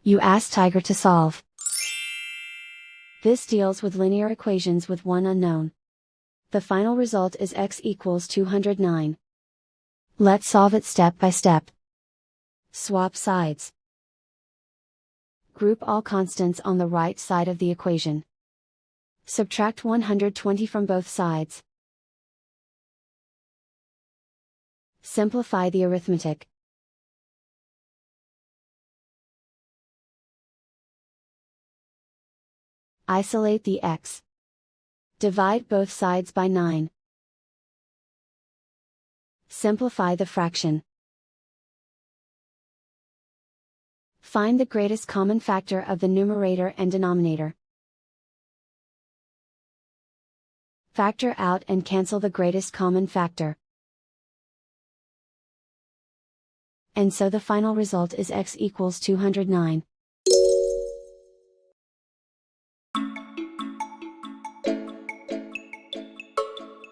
You ask Tiger to solve. This deals with linear equations with one unknown. The final result is x equals 209. Let's solve it step by step. Swap sides. Group all constants on the right side of the equation. Subtract 120 from both sides. Simplify the arithmetic. Isolate the x. Divide both sides by 9. Simplify the fraction. Find the greatest common factor of the numerator and denominator. Factor out and cancel the greatest common factor. And so the final result is x equals 209.